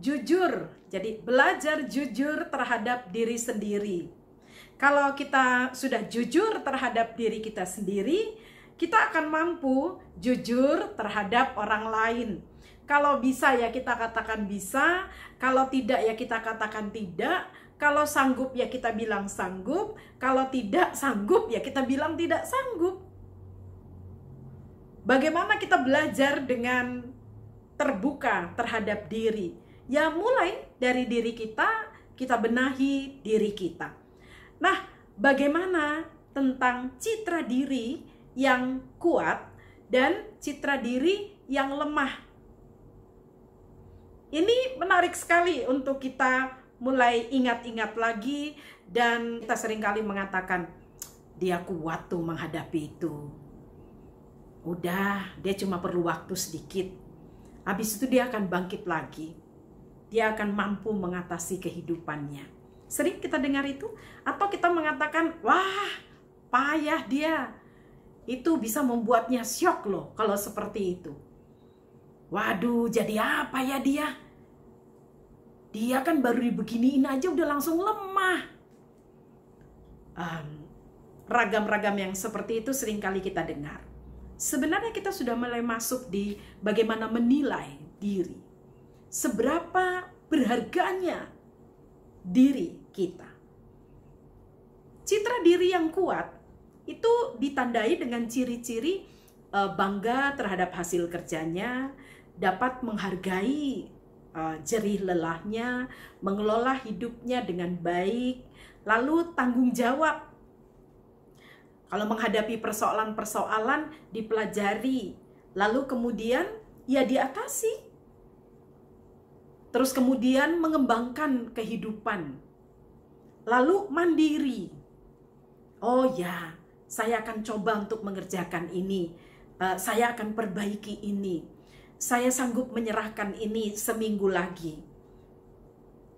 jujur. Jadi belajar jujur terhadap diri sendiri. Kalau kita sudah jujur terhadap diri kita sendiri, kita akan mampu jujur terhadap orang lain. Kalau bisa ya kita katakan bisa, kalau tidak ya kita katakan tidak, kalau sanggup ya kita bilang sanggup, kalau tidak sanggup ya kita bilang tidak sanggup. Bagaimana kita belajar dengan terbuka terhadap diri? Ya mulai dari diri kita benahi diri kita. Nah, bagaimana tentang citra diri yang kuat dan citra diri yang lemah? Ini menarik sekali untuk kita mulai ingat-ingat lagi, dan kita seringkali mengatakan, dia kuat tuh menghadapi itu. Udah, dia cuma perlu waktu sedikit. Habis itu dia akan bangkit lagi. Dia akan mampu mengatasi kehidupannya. Sering kita dengar itu, atau kita mengatakan, wah, payah dia. Itu bisa membuatnya syok loh kalau seperti itu. Waduh, jadi apa ya dia? Dia kan baru dibeginiin aja udah langsung lemah. Ragam-ragam yang seperti itu seringkali kita dengar. Sebenarnya kita sudah mulai masuk di bagaimana menilai diri. Seberapa berharganya diri kita. Citra diri yang kuat itu ditandai dengan ciri-ciri bangga terhadap hasil kerjanya, dapat menghargai jerih lelahnya, mengelola hidupnya dengan baik, lalu tanggung jawab. Kalau menghadapi persoalan-persoalan dipelajari, lalu kemudian ya diatasi. Terus kemudian mengembangkan kehidupan. Lalu mandiri. Oh ya, saya akan coba untuk mengerjakan ini. Saya akan perbaiki ini. Saya sanggup menyerahkan ini seminggu lagi.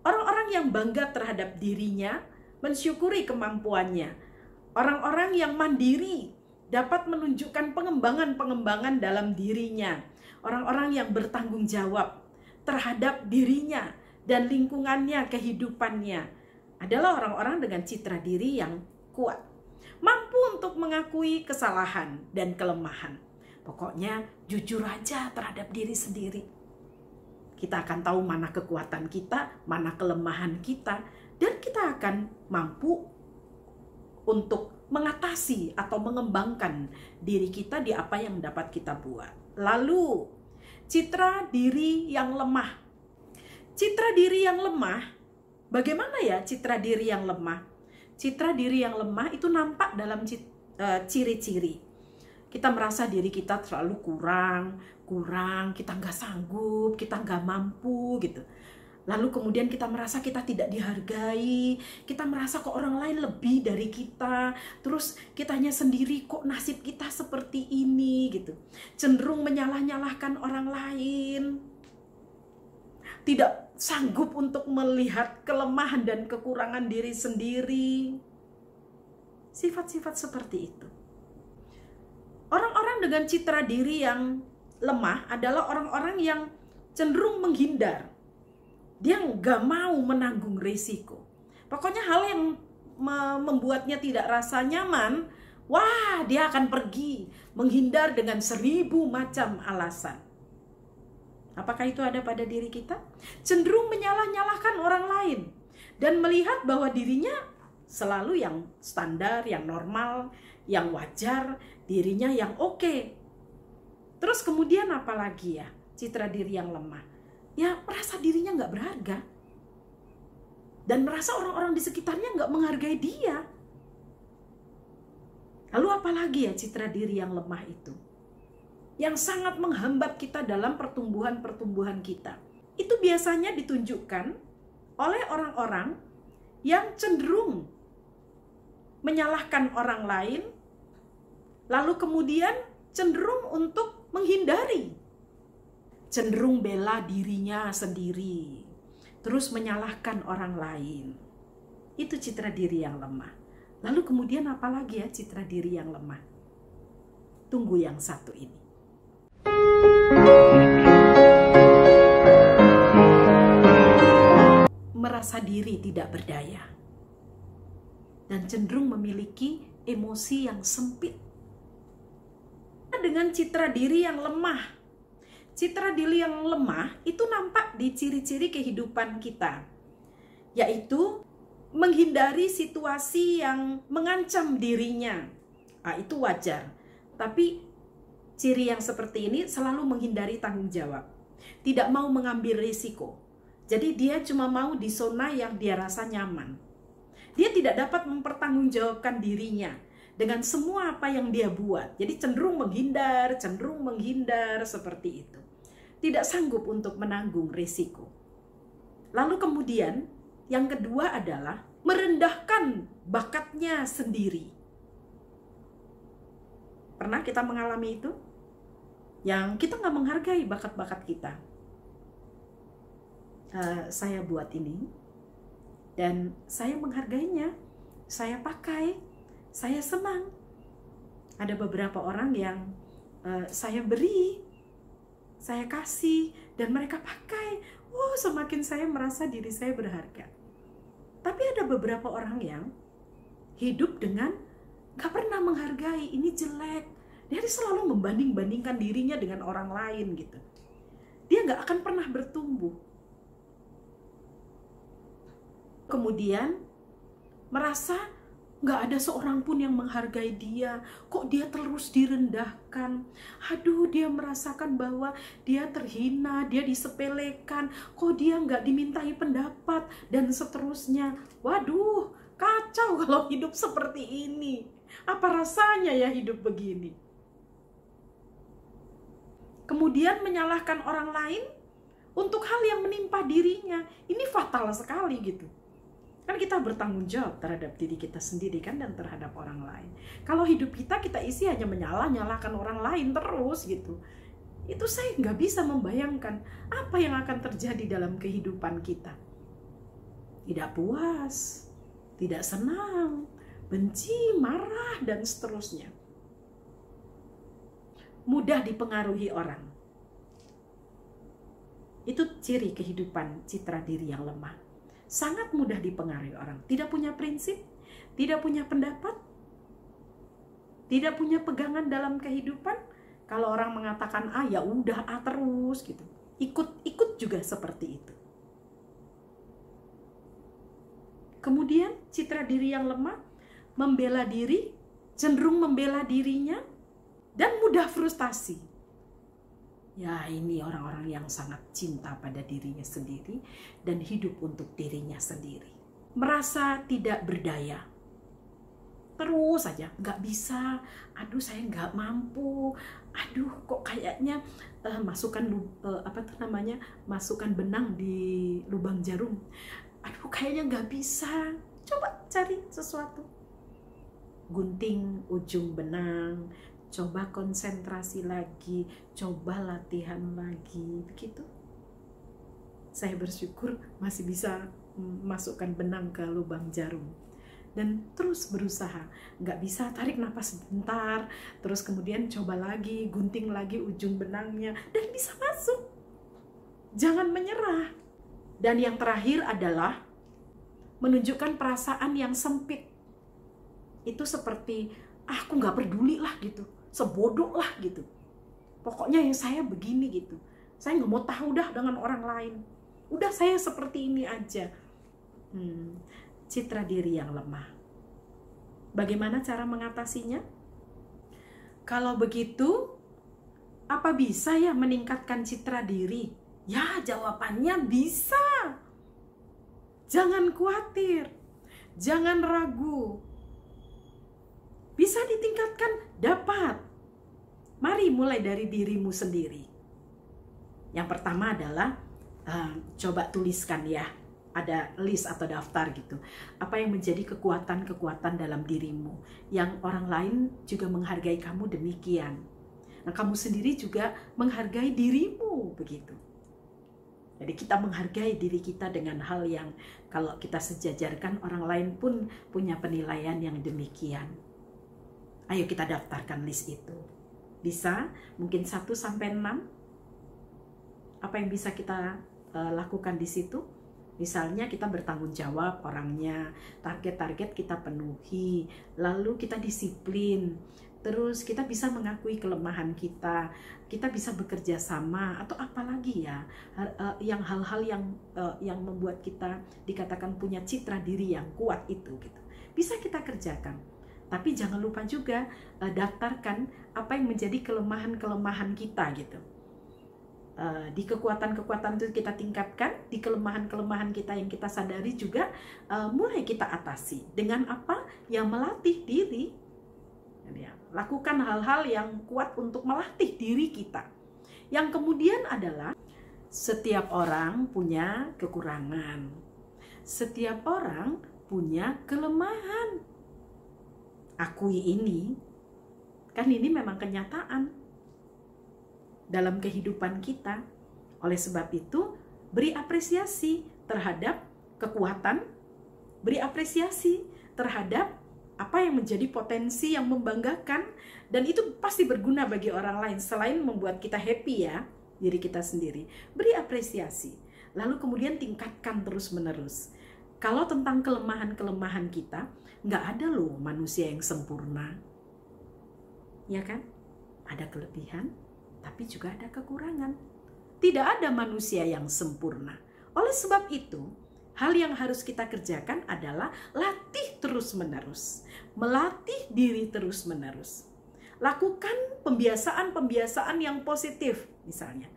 Orang-orang yang bangga terhadap dirinya, mensyukuri kemampuannya. Orang-orang yang mandiri dapat menunjukkan pengembangan-pengembangan dalam dirinya. Orang-orang yang bertanggung jawab terhadap dirinya dan lingkungannya, kehidupannya, adalah orang-orang dengan citra diri yang kuat. Mampu untuk mengakui kesalahan dan kelemahan. Pokoknya jujur aja terhadap diri sendiri. Kita akan tahu mana kekuatan kita, mana kelemahan kita, dan kita akan mampu untuk mengatasi atau mengembangkan diri kita di apa yang dapat kita buat. Lalu, citra diri yang lemah. Citra diri yang lemah, bagaimana ya citra diri yang lemah? Citra diri yang lemah itu nampak dalam ciri-ciri. Kita merasa diri kita terlalu kurang, kita nggak sanggup, kita nggak mampu gitu. Lalu kemudian kita merasa kita tidak dihargai, kita merasa kok orang lain lebih dari kita, terus kitanya sendiri kok nasib kita seperti ini gitu. Cenderung menyalah-nyalahkan orang lain, tidak sanggup untuk melihat kelemahan dan kekurangan diri sendiri. Sifat-sifat seperti itu. Orang-orang dengan citra diri yang lemah adalah orang-orang yang cenderung menghindar. Dia nggak mau menanggung risiko. Pokoknya hal yang membuatnya tidak rasa nyaman, wah dia akan pergi, menghindar dengan 1000 macam alasan. Apakah itu ada pada diri kita? Cenderung menyalah-nyalahkan orang lain dan melihat bahwa dirinya selalu yang standar, yang normal, yang wajar, dirinya yang oke. Terus kemudian apa lagi ya? Citra diri yang lemah. Ya merasa dirinya nggak berharga. Dan merasa orang-orang di sekitarnya nggak menghargai dia. Lalu apa lagi ya citra diri yang lemah itu? Yang sangat menghambat kita dalam pertumbuhan-pertumbuhan kita. Itu biasanya ditunjukkan oleh orang-orang yang cenderung menyalahkan orang lain, lalu kemudian cenderung untuk menghindari, cenderung bela dirinya sendiri, terus menyalahkan orang lain. Itu citra diri yang lemah. Lalu kemudian apa lagi ya citra diri yang lemah? Tunggu yang satu ini. diri tidak berdaya dan cenderung memiliki emosi yang sempit. Dengan citra diri yang lemah. Citra diri yang lemah itu nampak di ciri-ciri kehidupan kita, yaitu menghindari situasi yang mengancam dirinya. Itu wajar. Tapi ciri yang seperti ini selalu menghindari tanggung jawab. Tidak mau mengambil risiko. Jadi dia cuma mau di zona yang dia rasa nyaman. Dia tidak dapat mempertanggungjawabkan dirinya dengan semua apa yang dia buat. Jadi cenderung menghindar seperti itu. Tidak sanggup untuk menanggung risiko. Lalu kemudian yang kedua adalah merendahkan bakatnya sendiri. Pernah kita mengalami itu? Yang kita nggak menghargai bakat-bakat kita. Saya buat ini dan saya menghargainya. Saya pakai. Saya senang. Ada beberapa orang yang saya beri, saya kasih, dan mereka pakai. Semakin saya merasa diri saya berharga. Tapi ada beberapa orang yang hidup dengan gak pernah menghargai, ini jelek. Dia selalu membanding-bandingkan dirinya dengan orang lain gitu. Dia gak akan pernah bertumbuh. Kemudian merasa nggak ada seorang pun yang menghargai dia. Kok dia terus direndahkan? Aduh, dia merasakan bahwa dia terhina, dia disepelekan. Kok dia nggak dimintai pendapat? Dan seterusnya. Waduh, kacau kalau hidup seperti ini. Apa rasanya ya hidup begini? Kemudian menyalahkan orang lain untuk hal yang menimpa dirinya. Ini fatal sekali gitu. Kan kita bertanggung jawab terhadap diri kita sendiri kan, dan terhadap orang lain. Kalau hidup kita isi hanya nyalahkan orang lain terus gitu. Itu saya nggak bisa membayangkan apa yang akan terjadi dalam kehidupan kita. Tidak puas, tidak senang, benci, marah, dan seterusnya. Mudah dipengaruhi orang. Itu ciri kehidupan citra diri yang lemah. Sangat mudah dipengaruhi orang, tidak punya prinsip, tidak punya pendapat, tidak punya pegangan dalam kehidupan. Kalau orang mengatakan A, ya udah A terus gitu. Ikut juga seperti itu. Kemudian citra diri yang lemah, membela diri, cenderung membela dirinya, dan mudah frustasi. Ya, ini orang-orang yang sangat cinta pada dirinya sendiri dan hidup untuk dirinya sendiri. Merasa tidak berdaya. Terus saja, nggak bisa. Aduh, saya nggak mampu. Aduh, kok kayaknya masukkan benang di lubang jarum. Aduh, kayaknya nggak bisa. Coba cari sesuatu. Gunting ujung benang. Coba konsentrasi lagi, coba latihan lagi, begitu. Saya bersyukur masih bisa masukkan benang ke lubang jarum. Dan terus berusaha, nggak bisa tarik napas sebentar, terus kemudian coba lagi, gunting lagi ujung benangnya, dan bisa masuk. Jangan menyerah. Dan yang terakhir adalah menunjukkan perasaan yang sempit. Itu seperti, aku nggak peduli lah gitu. Sebodoh lah gitu. Pokoknya yang saya begini gitu. Saya nggak mau tahu dah dengan orang lain. Udah saya seperti ini aja. Citra diri yang lemah. Bagaimana cara mengatasinya? Kalau begitu, apa bisa ya meningkatkan citra diri? Ya, jawabannya bisa. Jangan khawatir. Jangan ragu. Bisa ditingkatkan? Dapat. Mari mulai dari dirimu sendiri. Yang pertama adalah coba tuliskan ya. Ada list atau daftar gitu. Apa yang menjadi kekuatan-kekuatan dalam dirimu. Yang orang lain juga menghargai kamu demikian. Nah, kamu sendiri juga menghargai dirimu begitu. Jadi kita menghargai diri kita dengan hal yang kalau kita sejajarkan, orang lain pun punya penilaian yang demikian. Ayo kita daftarkan list itu. Bisa, mungkin 1-6. Apa yang bisa kita lakukan di situ? Misalnya kita bertanggung jawab orangnya, target-target kita penuhi, lalu kita disiplin, terus kita bisa mengakui kelemahan kita bisa bekerja sama, atau apalagi ya, yang hal-hal yang membuat kita dikatakan punya citra diri yang kuat itu gitu. Bisa kita kerjakan. Tapi jangan lupa juga daftarkan apa yang menjadi kelemahan-kelemahan kita gitu. Di kekuatan-kekuatan itu kita tingkatkan, di kelemahan-kelemahan kita yang kita sadari juga mulai kita atasi. Dengan apa? Yang melatih diri. Lakukan hal-hal yang kuat untuk melatih diri kita. Yang kemudian adalah setiap orang punya kekurangan. Setiap orang punya kelemahan. Akui ini. Kan ini memang kenyataan dalam kehidupan kita. Oleh sebab itu, beri apresiasi terhadap kekuatan, beri apresiasi terhadap apa yang menjadi potensi yang membanggakan, dan itu pasti berguna bagi orang lain. Selain membuat kita happy ya, diri kita sendiri, beri apresiasi. Lalu kemudian tingkatkan terus-menerus. Kalau tentang kelemahan-kelemahan kita, nggak ada loh manusia yang sempurna. Ya kan? Ada kelebihan, tapi juga ada kekurangan. Tidak ada manusia yang sempurna. Oleh sebab itu, hal yang harus kita kerjakan adalah latih terus-menerus. Melatih diri terus-menerus. Lakukan pembiasaan-pembiasaan yang positif. Misalnya,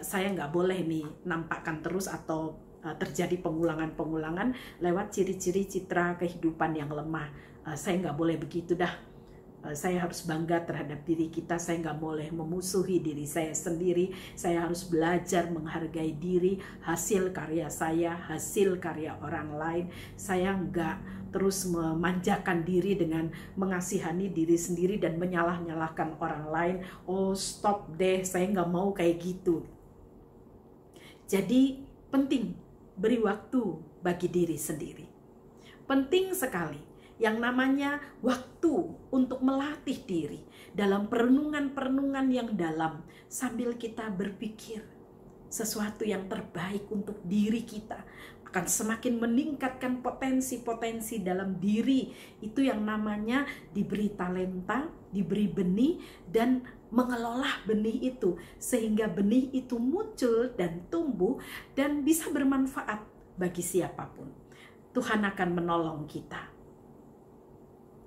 saya nggak boleh nih nampakkan terus atau terjadi pengulangan-pengulangan lewat ciri-ciri citra kehidupan yang lemah. Saya nggak boleh begitu dah. Saya harus bangga terhadap diri kita, saya nggak boleh memusuhi diri saya sendiri, saya harus belajar menghargai diri, hasil karya saya, hasil karya orang lain. Saya nggak terus memanjakan diri dengan mengasihani diri sendiri dan menyalah-nyalahkan orang lain. Oh stop deh, saya nggak mau kayak gitu. Jadi penting beri waktu bagi diri sendiri. Penting sekali yang namanya waktu untuk melatih diri dalam perenungan-perenungan yang dalam, sambil kita berpikir sesuatu yang terbaik untuk diri kita, akan semakin meningkatkan potensi-potensi dalam diri. Itu yang namanya diberi talenta, diberi benih, dan mengelola benih itu sehingga benih itu muncul dan tumbuh dan bisa bermanfaat bagi siapapun. Tuhan akan menolong kita.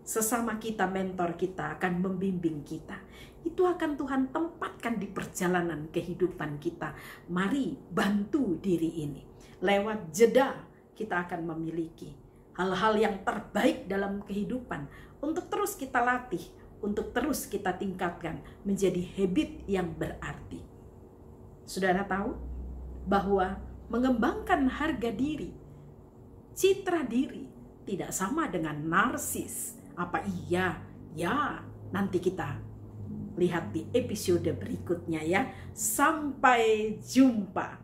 Sesama kita, mentor kita akan membimbing kita. Itu akan Tuhan tempatkan di perjalanan kehidupan kita. Mari bantu diri ini. Lewat jeda kita akan memiliki hal-hal yang terbaik dalam kehidupan untuk terus kita latih, untuk terus kita tingkatkan menjadi habit yang berarti. Saudara tahu bahwa mengembangkan harga diri, citra diri tidak sama dengan narsis. Apa iya? Ya, nanti kita lihat di episode berikutnya ya. Sampai jumpa.